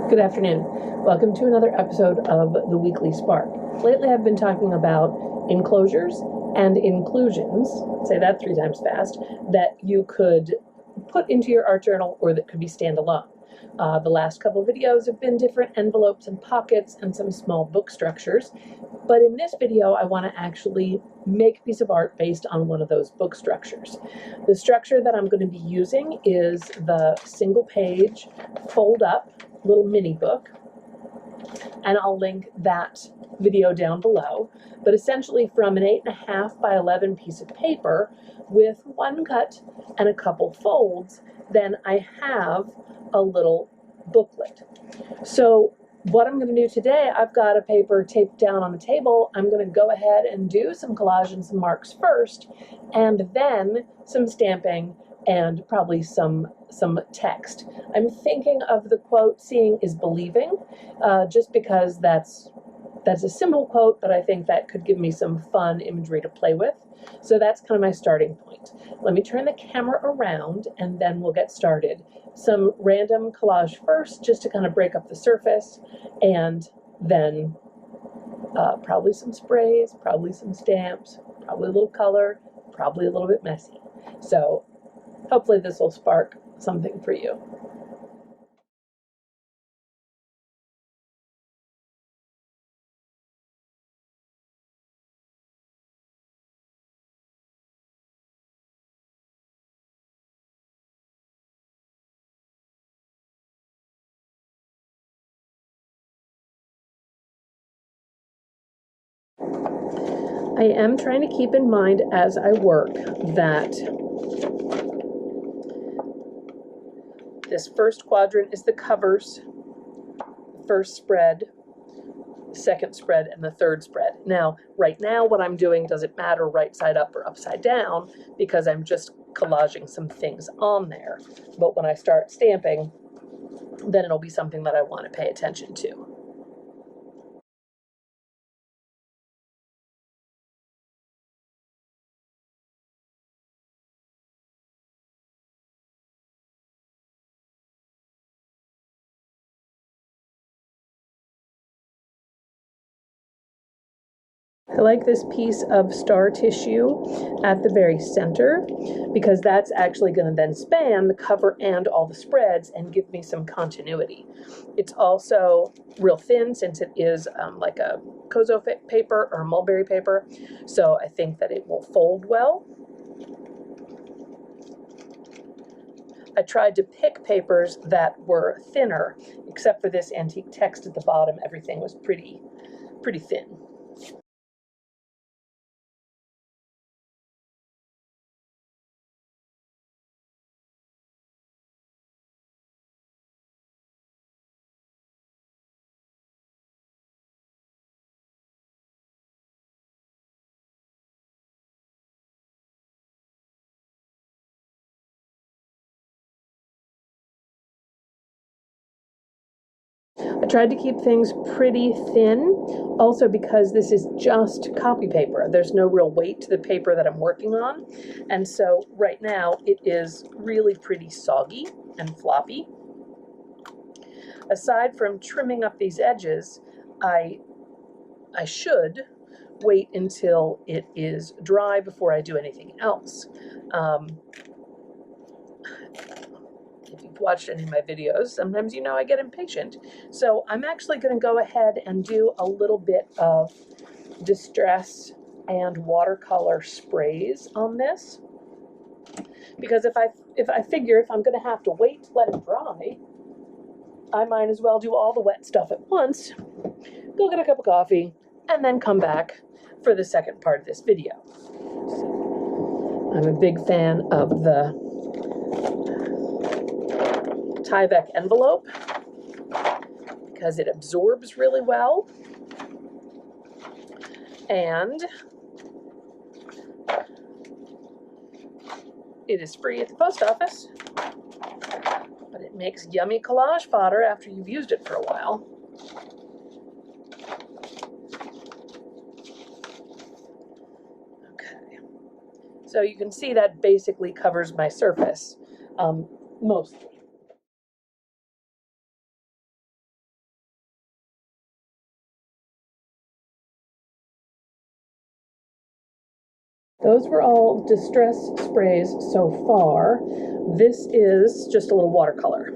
Good afternoon. Welcome to another episode of the Weekly Spark. Lately I've been talking about enclosures and inclusions, say that 3 times fast, that you could put into your art journal or that could be standalone. The last couple videos have been different envelopes and pockets and some small book structures, but in this video I want to actually make a piece of art based on one of those book structures. The structure that I'm going to be using is the single page fold up little mini book, and I'll link that video down below. But essentially from an 8.5 by 11 piece of paper with one cut and a couple folds, then I have a little booklet. So what I'm going to do today, I've got a paper taped down on the table. I'm going to go ahead and do some collage and some marks first, and then some stamping and probably some text. I'm thinking of the quote, "Seeing is believing," just because that's a simple quote, but I think that could give me some fun imagery to play with. So that's kind of my starting point. Let me turn the camera around and then we'll get started. Some random collage first, just to kind of break up the surface, and then probably some sprays, probably some stamps, probably a little color, probably a little bit messy. So hopefully this will spark something for you. I am trying to keep in mind as I work that this first quadrant is the covers, the first spread, the second spread, and the third spread. Now, right now what I'm doing doesn't matter right side up or upside down because I'm just collaging some things on there. But when I start stamping, then it'll be something that I want to pay attention to. I like this piece of star tissue at the very center because that's actually going to then span the cover and all the spreads and give me some continuity. It's also real thin since it is like a Kozo paper or mulberry paper, so I think that it will fold well. I tried to pick papers that were thinner, except for this antique text at the bottom. Everything was pretty thin. I tried to keep things pretty thin, also because this is just copy paper. There's no real weight to the paper that I'm working on, and so right now it is really pretty soggy and floppy. Aside from trimming up these edges, I should wait until it is dry before I do anything else. If you've watched any of my videos, sometimes you know I get impatient. So I'm actually going to go ahead and do a little bit of distress and watercolor sprays on this. Because if I figure if I'm going to have to wait to let it dry, I might as well do all the wet stuff at once, go get a cup of coffee, and then come back for the second part of this video. I'm a big fan of the Tyvek envelope because it absorbs really well, and it is free at the post office, but it makes yummy collage fodder after you've used it for a while. Okay, so you can see that basically covers my surface, mostly. Those were all distress sprays so far. This is just a little watercolor.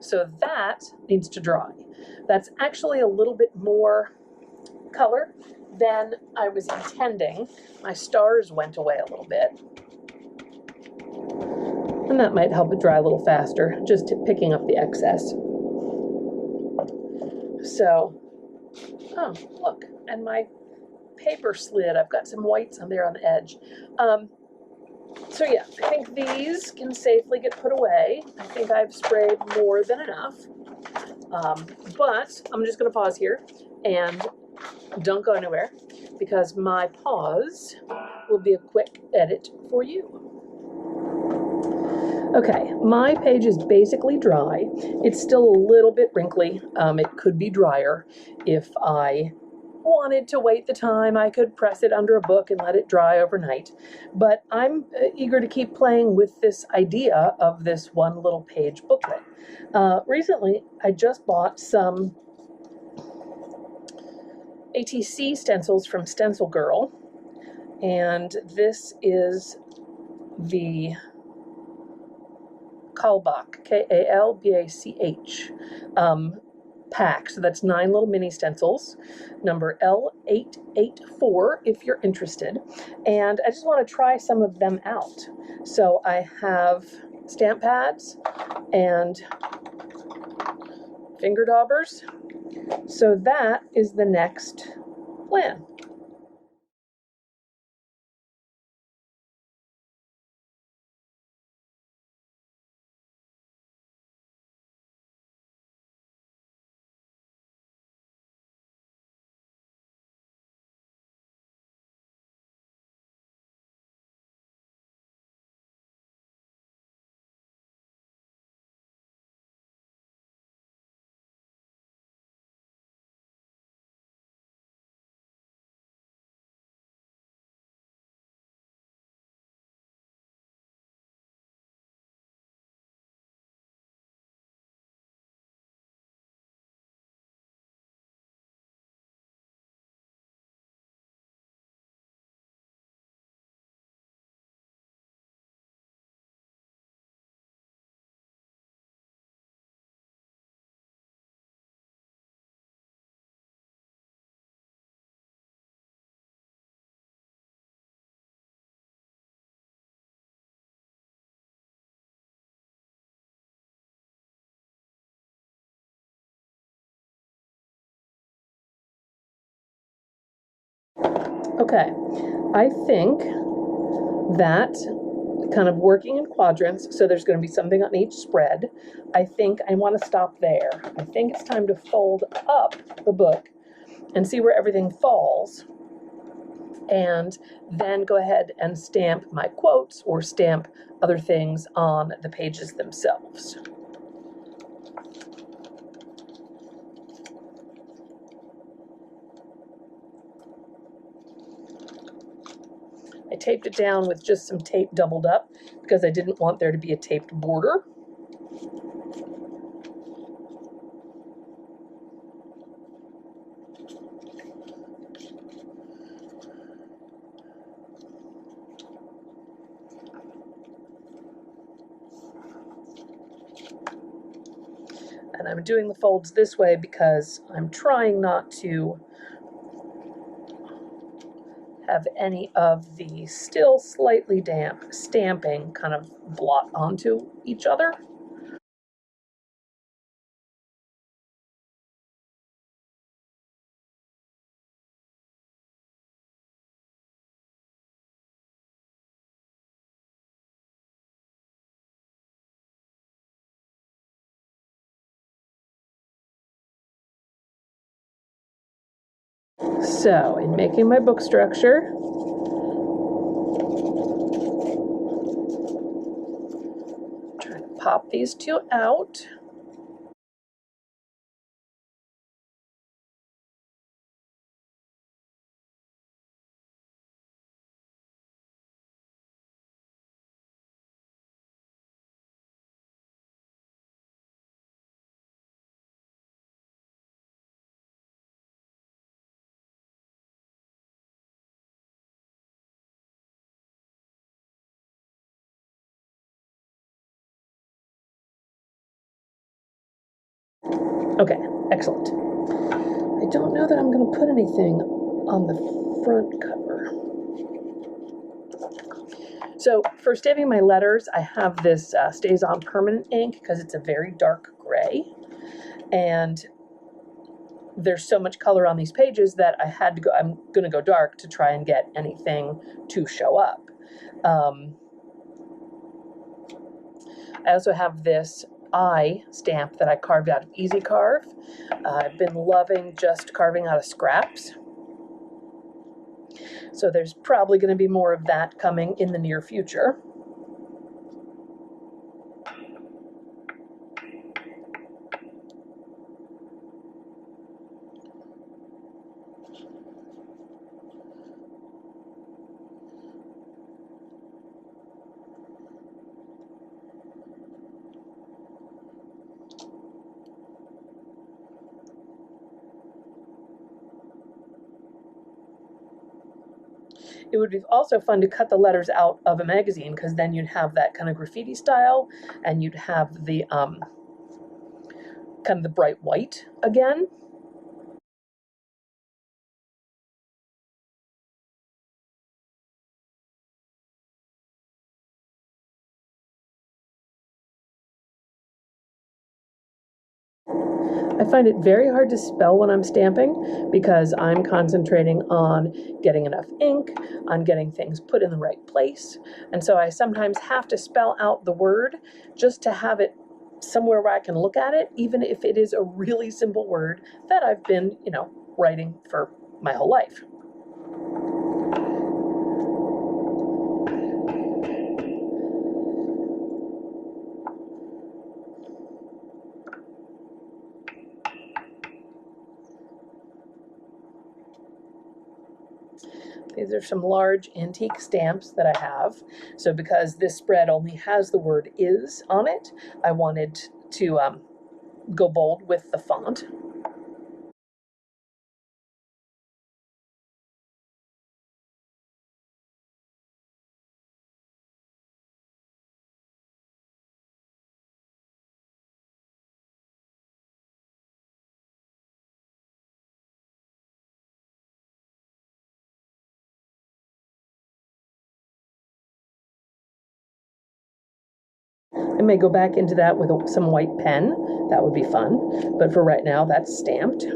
So that needs to dry. That's actually a little bit more color than I was intending. My stars went away a little bit. And that might help it dry a little faster, just picking up the excess. So, oh, look, and my paper slid. I've got some whites on there on the edge. So yeah, I think these can safely get put away. I think I've sprayed more than enough. But I'm just going to pause here and don't go anywhere because my pause will be a quick edit for you. Okay, my page is basically dry. It's still a little bit wrinkly. It could be drier. If I wanted to wait the time, I could press it under a book and let it dry overnight. But I'm eager to keep playing with this idea of this one little page booklet. Recently, I just bought some ATC stencils from Stencil Girl, and this is the Kalbach, K-A-L-B-A-C-H, pack. So that's 9 little mini stencils, number L884 if you're interested. And I just want to try some of them out. So I have stamp pads and finger daubers. So that is the next plan. Okay, I think that kind of working in quadrants, so there's going to be something on each spread. I think I want to stop there. I think it's time to fold up the book and see where everything falls, and then go ahead and stamp my quotes or stamp other things on the pages themselves. I taped it down with just some tape doubled up because I didn't want there to be a taped border. And I'm doing the folds this way because I'm trying not to have any of the still slightly damp stamping kind of blot onto each other. So, in making my book structure, try to pop these two out. Okay, excellent. I don't know that I'm going to put anything on the front cover. So for stamping my letters, I have this StazOn permanent ink because it's a very dark gray. And there's so much color on these pages that I'm going to go dark to try and get anything to show up. I also have this eye stamp that I carved out of Easy Carve. I've been loving just carving out of scraps. So there's probably going to be more of that coming in the near future. It would be also fun to cut the letters out of a magazine because then you'd have that kind of graffiti style and you'd have the kind of the bright white again. I find it very hard to spell when I'm stamping because I'm concentrating on getting enough ink, on getting things put in the right place. And so I sometimes have to spell out the word just to have it somewhere where I can look at it, even if it is a really simple word that I've been, writing for my whole life. These are some large antique stamps that I have. So because this spread only has the word is on it, I wanted to go bold with the font. I may go back into that with some white pen. That would be fun. But for right now, that's stamped.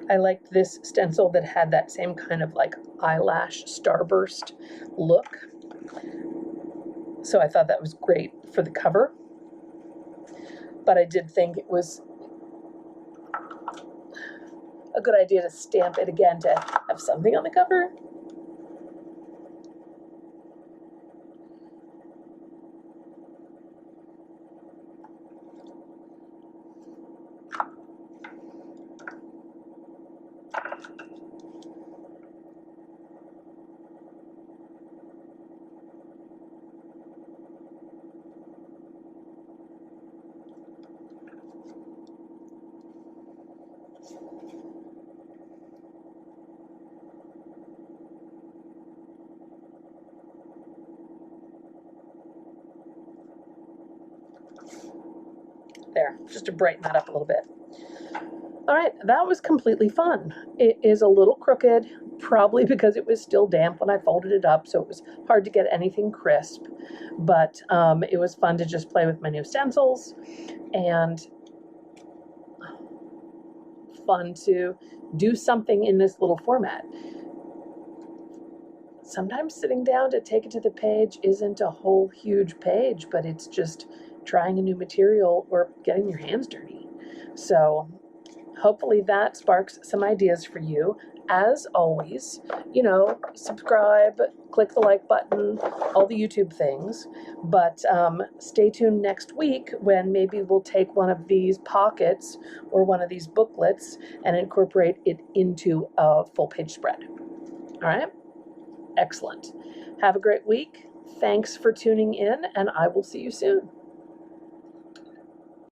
I liked this stencil that had that same kind of like eyelash starburst look. So I thought that was great for the cover. But I did think it was a good idea to stamp it again to have something on the cover. There, just to brighten that up a little bit. All right, that was completely fun. It is a little crooked, probably because it was still damp when I folded it up, so it was hard to get anything crisp. But it was fun to just play with my new stencils, and fun to do something in this little format. Sometimes sitting down to take it to the page isn't a whole huge page, but it's just trying a new material or getting your hands dirty. So hopefully that sparks some ideas for you. As always, you know, subscribe, click the like button, all the YouTube things. But stay tuned next week when maybe we'll take one of these pockets or one of these booklets and incorporate it into a full page spread. All right? Excellent. Have a great week. Thanks for tuning in, and I will see you soon.